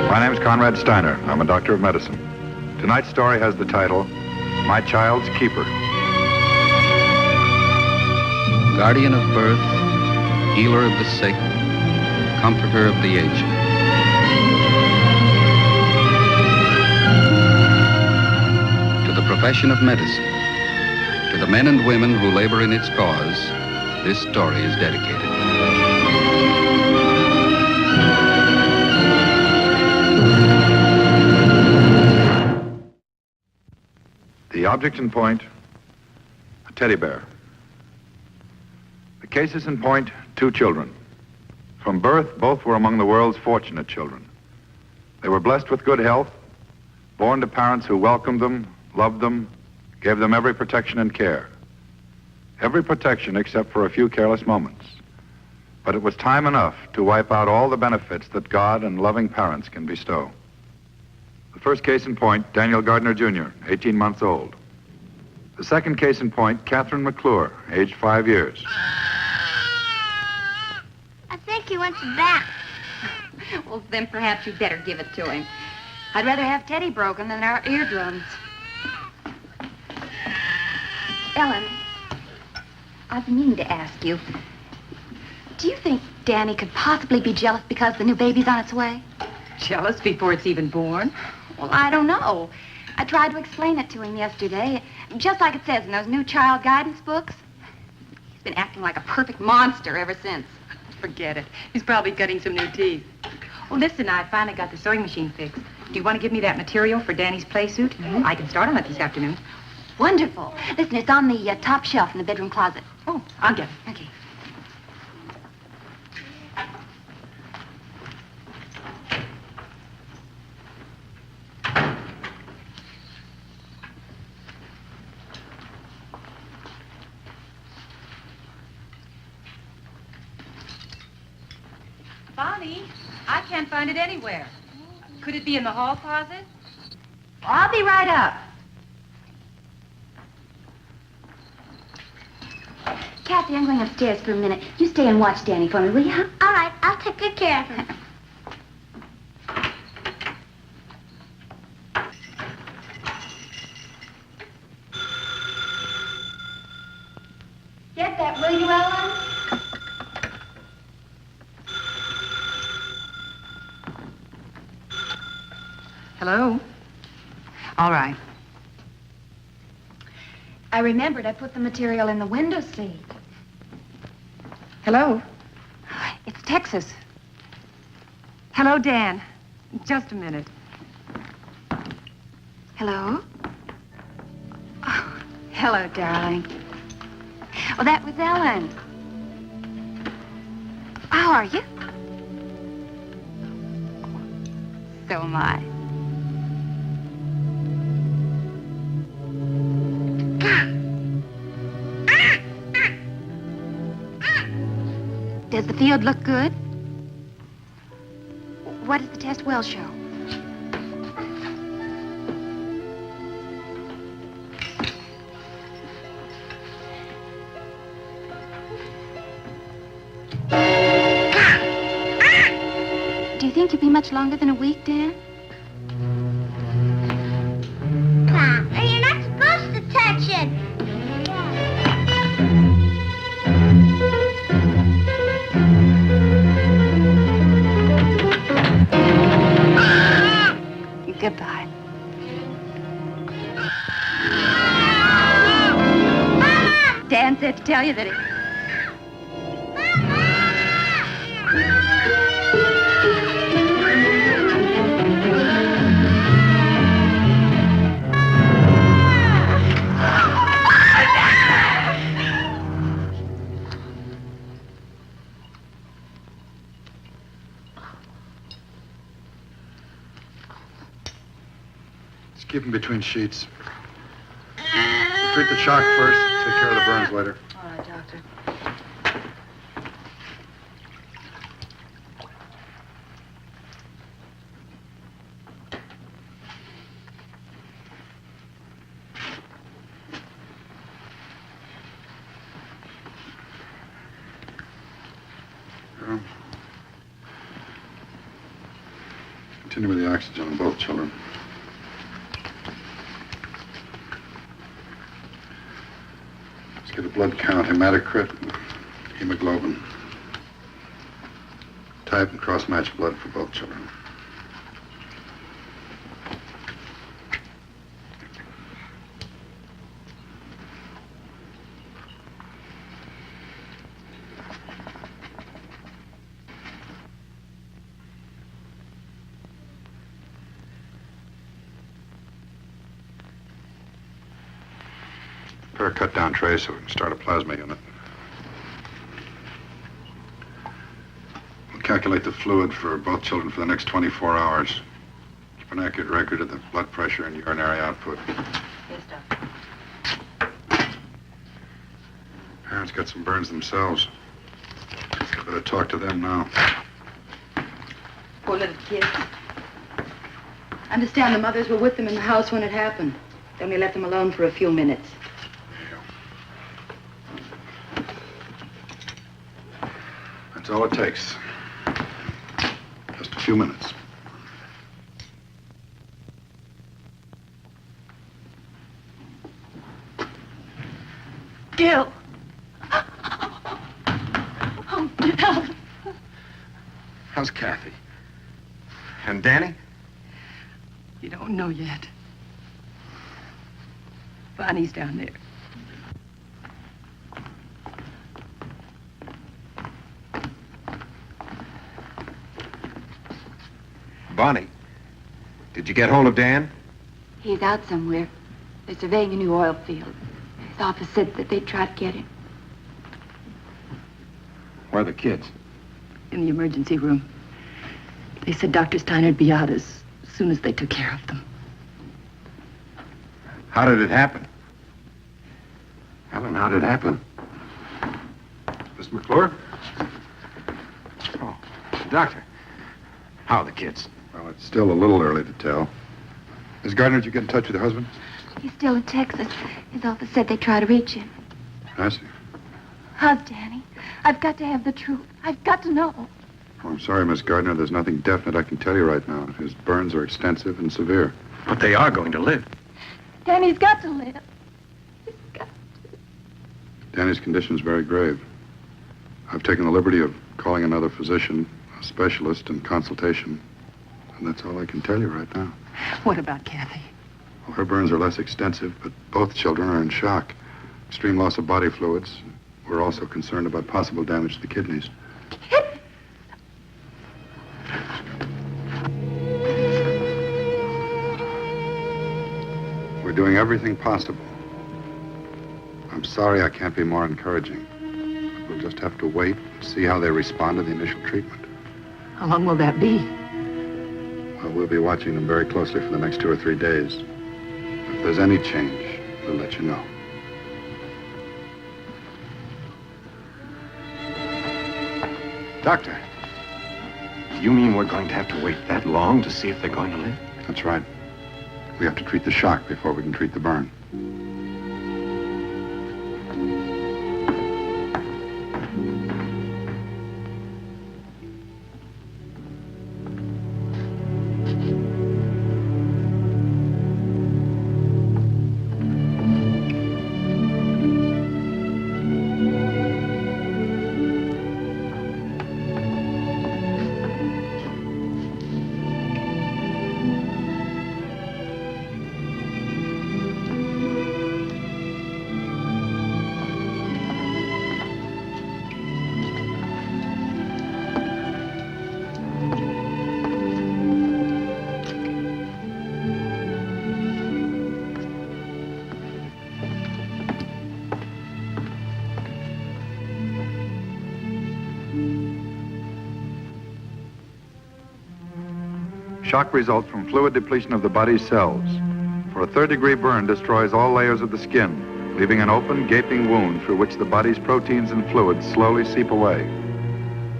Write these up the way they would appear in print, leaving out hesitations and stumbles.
My name's Conrad Steiner. I'm a doctor of medicine. Tonight's story has the title, My Child's Keeper. Guardian of birth, healer of the sick, comforter of the aged. To the profession of medicine, to the men and women who labor in its cause, this story is dedicated. The object in point, a teddy bear. The cases in point, 2 children. From birth, both were among the world's fortunate children. They were blessed with good health, born to parents who welcomed them, loved them, gave them every protection and care. Every protection except for a few careless moments. But it was time enough to wipe out all the benefits that God and loving parents can bestow. The first case in point, Daniel Gardner, Jr., 18 months old. The second case in point, Catherine McClure, aged 5 years. I think he wants it back. Well, then perhaps you'd better give it to him. I'd rather have Teddy broken than our eardrums. Ellen, I've been meaning to ask you, do you think Danny could possibly be jealous because the new baby's on its way? Jealous before it's even born? Well, I don't know. I tried to explain it to him yesterday, just like it says in those new child guidance books. He's been acting like a perfect monster ever since. Forget it. He's probably cutting some new teeth. Oh, listen, I finally got the sewing machine fixed. Do you want to give me that material for Danny's play suit? Mm-hmm. I can start on it this afternoon. Wonderful. Listen, it's on the top shelf in the bedroom closet. Oh, I'll get it. Okay. Bonnie, I can't find it anywhere. Could it be in the hall closet? I'll be right up. Kathy, I'm going upstairs for a minute. You stay and watch Danny for me, will you? All right, I'll take good care of him. Get that, will you, Ellen? Hello? All right. I remembered I put the material in the window seat. Hello? It's Texas. Hello, Dan. Just a minute. Hello? Oh, hello, darling. Oh, that was Ellen. How are you? So am I. Does the field look good? What does the test well show? Do you think you'll be much longer than a week, Dan? You're not supposed to touch it. Goodbye. Dan said to tell you that it... Keep them between sheets. Treat the shock first, take care of the burns later. All right, Doctor. Continue with the oxygen on both children. Let's get a blood count, hematocrit, and hemoglobin. Type and cross-match blood for both children. Prepare a cut-down tray so we can start a plasma unit. We'll calculate the fluid for both children for the next 24 hours. Keep an accurate record of the blood pressure and urinary output. Yes, Doctor. Parents got some burns themselves. Better talk to them now. Poor little kids. I understand the mothers were with them in the house when it happened. Then we left them alone for a few minutes. That's all it takes. Just a few minutes. Gil. Oh, Gil. How's Kathy? And Danny? You don't know yet. Bonnie's down there. Bonnie, did you get hold of Dan? He's out somewhere. They're surveying a new oil field. His office said that they'd try to get him. Where are the kids? In the emergency room. They said Dr. Steiner'd be out as soon as they took care of them. How did it happen? Helen, how did it happen? Miss McClure? Oh, Doctor. How are the kids? Well, it's still a little early to tell. Miss Gardner, did you get in touch with your husband? He's still in Texas. His office said they'd try to reach him. I see. How's Danny? I've got to have the truth. I've got to know. Oh, I'm sorry, Miss Gardner. There's nothing definite I can tell you right now. His burns are extensive and severe. But they are going to live. Danny's got to live. He's got Danny's condition is very grave. I've taken the liberty of calling another physician, a specialist in consultation, and that's all I can tell you right now. What about Kathy? Well, her burns are less extensive, but both children are in shock. Extreme loss of body fluids. We're also concerned about possible damage to the kidneys. We're doing everything possible. I'm sorry I can't be more encouraging. But we'll just have to wait and see how they respond to the initial treatment. How long will that be? Well, we'll be watching them very closely for the next 2 or 3 days. If there's any change, we'll let you know. Doctor, you mean we're going to have to wait that long to see if they're going to live? That's right. We have to treat the shock before we can treat the burn. Shock results from fluid depletion of the body's cells. For a third-degree burn destroys all layers of the skin, leaving an open, gaping wound through which the body's proteins and fluids slowly seep away.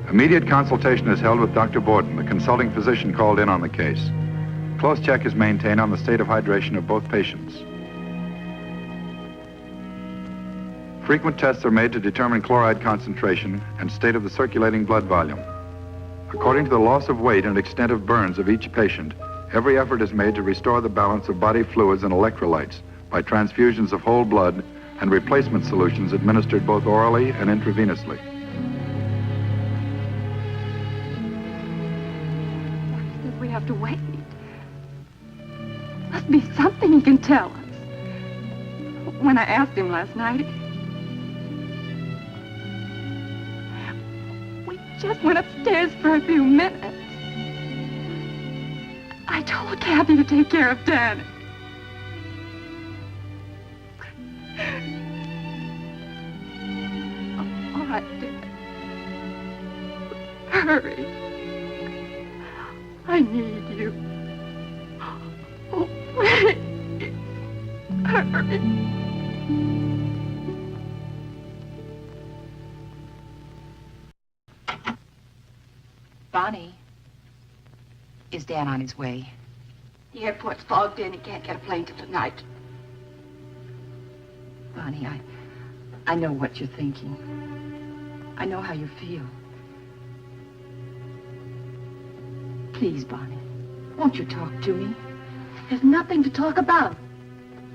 Immediate consultation is held with Dr. Borden, the consulting physician called in on the case. Close check is maintained on the state of hydration of both patients. Frequent tests are made to determine chloride concentration and state of the circulating blood volume. According to the loss of weight and extent of burns of each patient, every effort is made to restore the balance of body fluids and electrolytes by transfusions of whole blood and replacement solutions administered both orally and intravenously. He says we have to wait. Must be something he can tell us. When I asked him last night, we just went upstairs for a few minutes. I told Kathy to take care of Danny. All right, dear. Hurry. I need you. Oh, please. Hurry. Bonnie, is Dan on his way? The airport's fogged in. He can't get a plane till tonight. Bonnie, I know what you're thinking. I know how you feel. Please, Bonnie, won't you talk to me? There's nothing to talk about.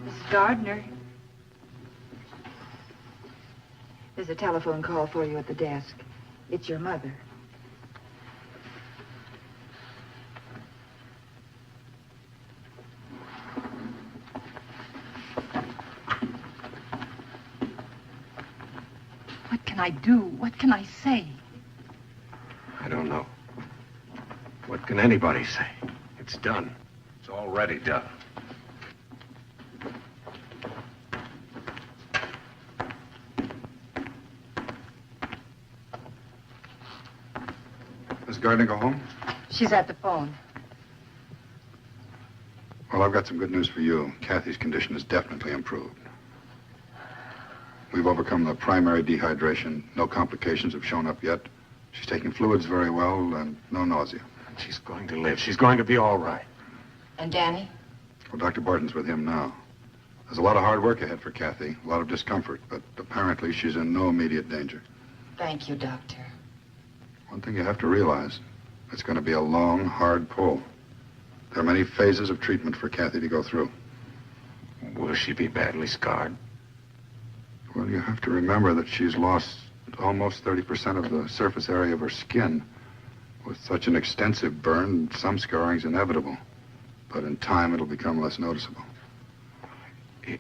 Mrs. Gardner. There's a telephone call for you at the desk. It's your mother. What can I do? What can I say? I don't know. What can anybody say? It's done. It's already done. Miss Gardner go home? She's at the phone. Well, I've got some good news for you. Kathy's condition has definitely improved. We've overcome the primary dehydration. No complications have shown up yet. She's taking fluids very well and no nausea. She's going to live. She's going to be all right. And Danny? Well, Dr. Barton's with him now. There's a lot of hard work ahead for Kathy, a lot of discomfort, but apparently she's in no immediate danger. Thank you, Doctor. One thing you have to realize, it's going to be a long, hard pull. There are many phases of treatment for Kathy to go through. Will she be badly scarred? Well, you have to remember that she's lost almost 30% of the surface area of her skin. With such an extensive burn, some scarring's inevitable. But in time, it'll become less noticeable.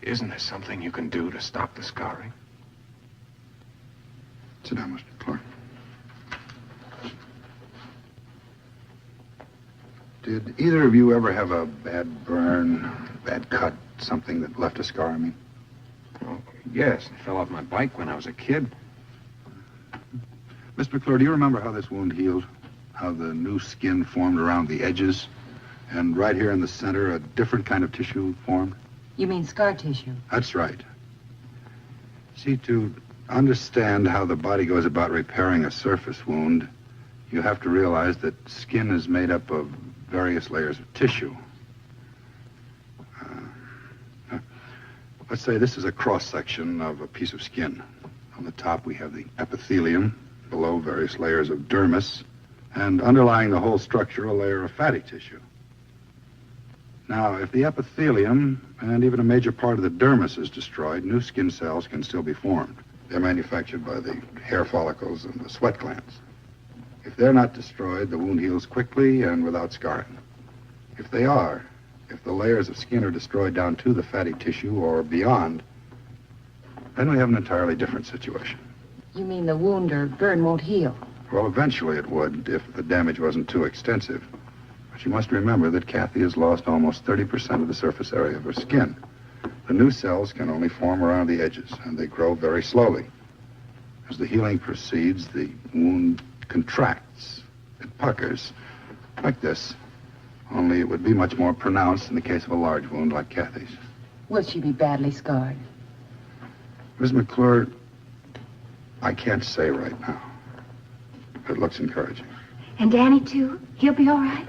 Isn't there something you can do to stop the scarring? Sit down, Mr. Clark. Did either of you ever have a bad burn, bad cut, something that left a scar, I mean? Oh, yes, I fell off my bike when I was a kid. Miss McClure, do you remember how this wound healed? How the new skin formed around the edges? And right here in the center, a different kind of tissue formed? You mean scar tissue? That's right. See, to understand how the body goes about repairing a surface wound, you have to realize that skin is made up of various layers of tissue. Let's say this is a cross-section of a piece of skin. On the top, we have the epithelium, below various layers of dermis, and underlying the whole structure, a layer of fatty tissue. Now, if the epithelium and even a major part of the dermis is destroyed, new skin cells can still be formed. They're manufactured by the hair follicles and the sweat glands. If they're not destroyed, the wound heals quickly and without scarring. If they are, if the layers of skin are destroyed down to the fatty tissue or beyond, then we have an entirely different situation. You mean the wound or burn won't heal? Well, eventually it would if the damage wasn't too extensive. But you must remember that Kathy has lost almost 30% of the surface area of her skin. The new cells can only form around the edges, and they grow very slowly. As the healing proceeds, the wound contracts. It puckers, like this. Only it would be much more pronounced in the case of a large wound like Kathy's. Will she be badly scarred? Miss McClure, I can't say right now. It looks encouraging. And Danny, too? He'll be all right?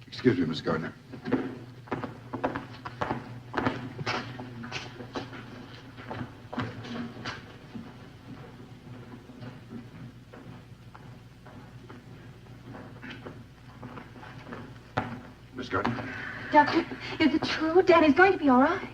Excuse me, Miss Gardner. Miss Gardner. Doctor, is it true? Danny's going to be all right.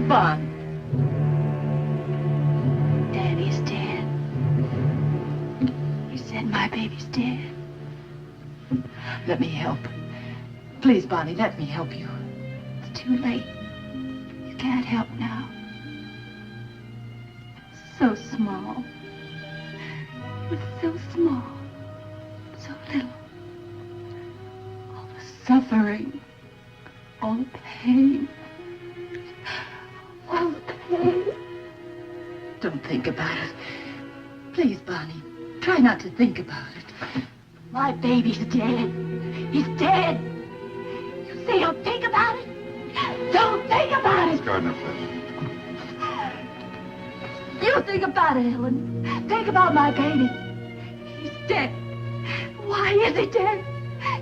Bon. Danny's dead. You said my baby's dead. Let me help. Please, Bonnie, let me help you. It's too late. You can't help now. So small. It was so small. So little. All the suffering. All the pain. All the pain. Don't think about it. Please, Bonnie, try not to think about it. My baby's dead. He's dead. You say don't think about it? Don't think about Miss it. Gardner, please. You think about it, Ellen. Think about my baby. He's dead. Why is he dead?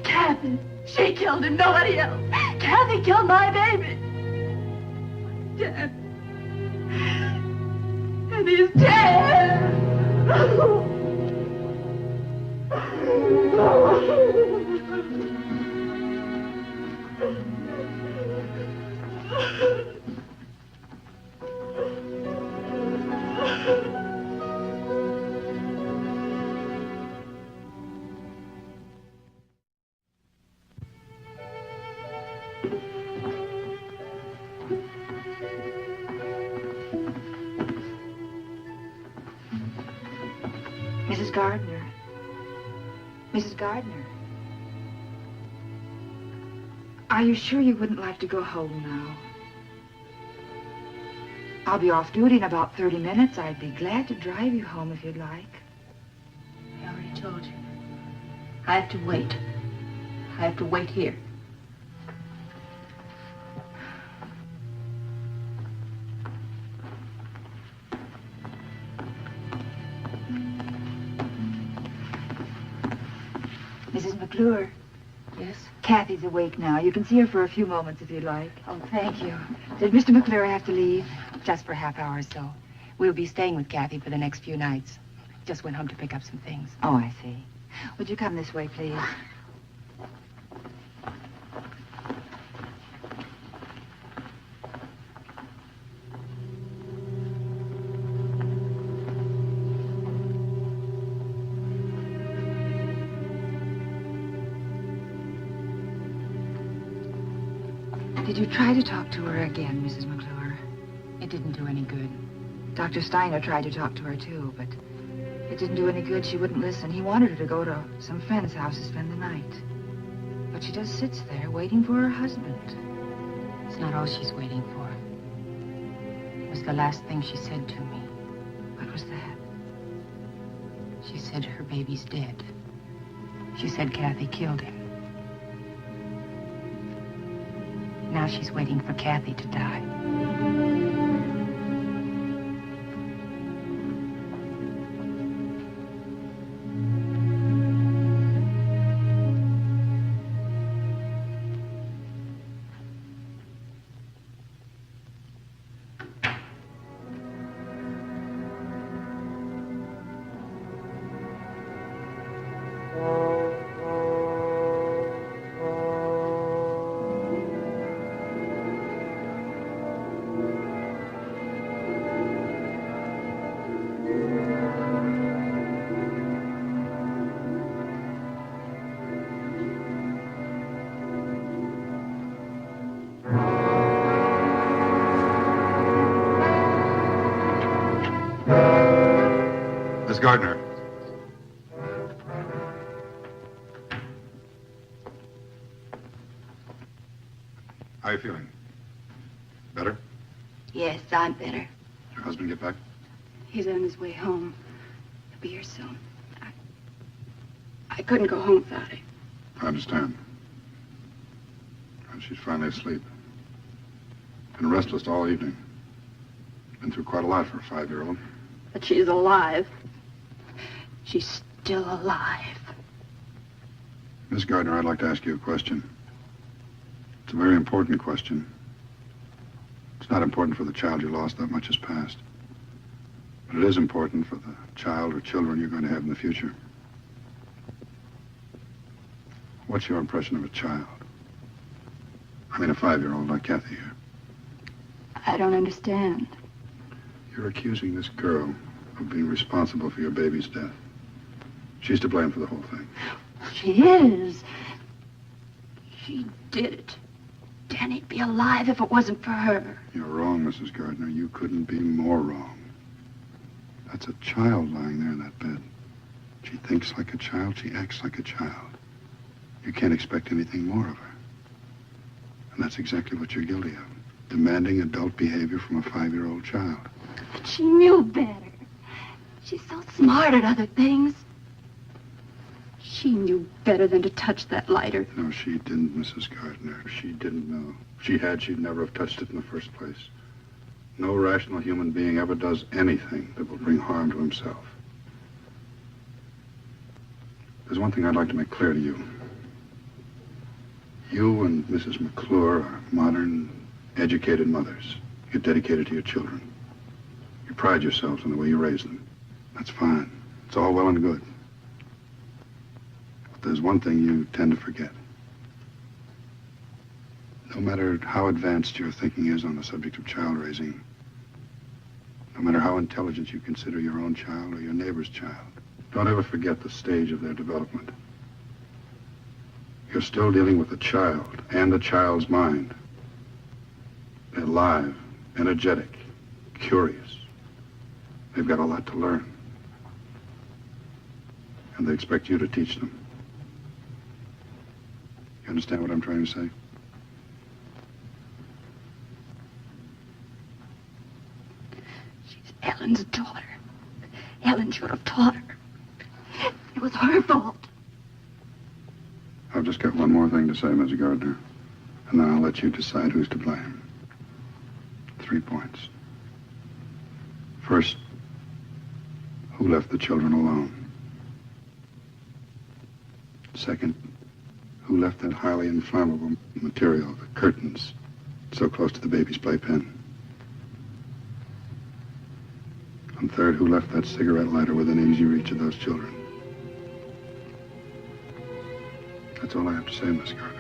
Kathy. She killed him, nobody else. Kathy killed my baby. Dead. And he's dead. Mrs. Gardner. Mrs. Gardner. Are you sure you wouldn't like to go home now? I'll be off duty in about 30 minutes. I'd be glad to drive you home if you'd like. I already told you. I have to wait. I have to wait here. Mrs. McClure. Yes? Kathy's awake now. You can see her for a few moments if you'd like. Oh, thank you. Did Mr. McClure have to leave? Just for a half hour or so. We'll be staying with Kathy for the next few nights. Just went home to pick up some things. Oh, I see. Would you come this way, please? Did you try to talk to her again, Mrs. McClure? It didn't do any good. Dr. Steiner tried to talk to her, too, but it didn't do any good. She wouldn't listen. He wanted her to go to some friend's house to spend the night. But she just sits there waiting for her husband. It's not all she's waiting for. It was the last thing she said to me. What was that? She said her baby's dead. She said Kathy killed him. Now she's waiting for Kathy to die. Miss Gardner. How are you feeling? Better? Yes, I'm better. Your husband get back? He's on his way home. He'll be here soon. I couldn't go home without him. I understand. And she's finally asleep. Been restless all evening. Been through quite a lot for a 5-year-old. But she's alive. She's still alive. Miss Gardner, I'd like to ask you a question. It's a very important question. It's not important for the child you lost, that much has passed. But it is important for the child or children you're going to have in the future. What's your impression of a child? I mean, a 5-year-old like Kathy here. I don't understand. You're accusing this girl of being responsible for your baby's death. She's to blame for the whole thing. She is. She did it. Danny'd be alive if it wasn't for her. You're wrong, Mrs. Gardner. You couldn't be more wrong. That's a child lying there in that bed. She thinks like a child. She acts like a child. You can't expect anything more of her. And that's exactly what you're guilty of. Demanding adult behavior from a 5-year-old child. But she knew better. She's so smart at other things. She knew better than to touch that lighter. No, she didn't, Mrs. Gardner. She didn't know. If she had, she'd never have touched it in the first place. No rational human being ever does anything that will bring harm to himself. There's one thing I'd like to make clear to you. You and Mrs. McClure are modern, educated mothers. You're dedicated to your children. You pride yourselves on the way you raise them. That's fine. It's all well and good. But there's one thing you tend to forget. No matter how advanced your thinking is on the subject of child raising, no matter how intelligent you consider your own child or your neighbor's child, don't ever forget the stage of their development. You're still dealing with a child and a child's mind. They're live, energetic, curious. They've got a lot to learn. And they expect you to teach them. You understand what I'm trying to say? She's Ellen's daughter. Ellen should have taught her. It was her fault. I've just got one more thing to say, Mrs. Gardner. And then I'll let you decide who's to blame. 3 points. First, who left the children alone? Second, who left that highly inflammable material, the curtains, so close to the baby's playpen? And third, who left that cigarette lighter within easy reach of those children? That's all I have to say, Miss Gardner.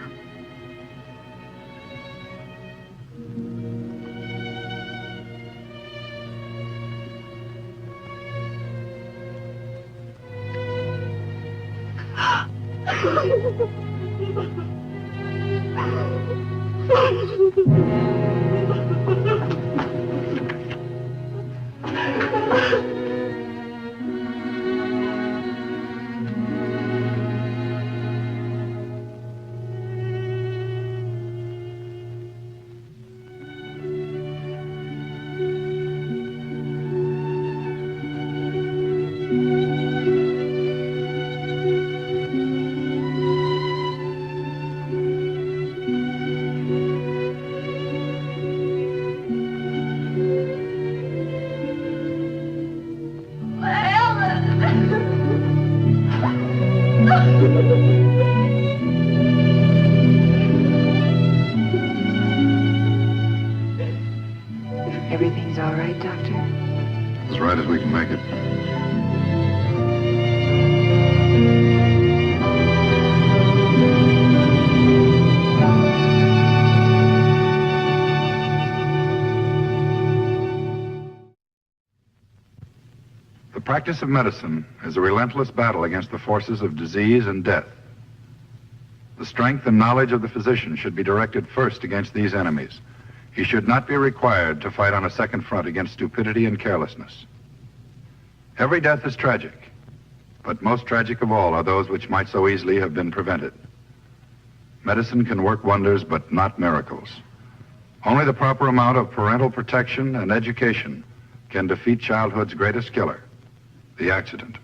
Everything's all right, Doctor? As right as we can make it. The practice of medicine is a relentless battle against the forces of disease and death. The strength and knowledge of the physician should be directed first against these enemies. He should not be required to fight on a second front against stupidity and carelessness. Every death is tragic, but most tragic of all are those which might so easily have been prevented. Medicine can work wonders, but not miracles. Only the proper amount of parental protection and education can defeat childhood's greatest killer, the accident.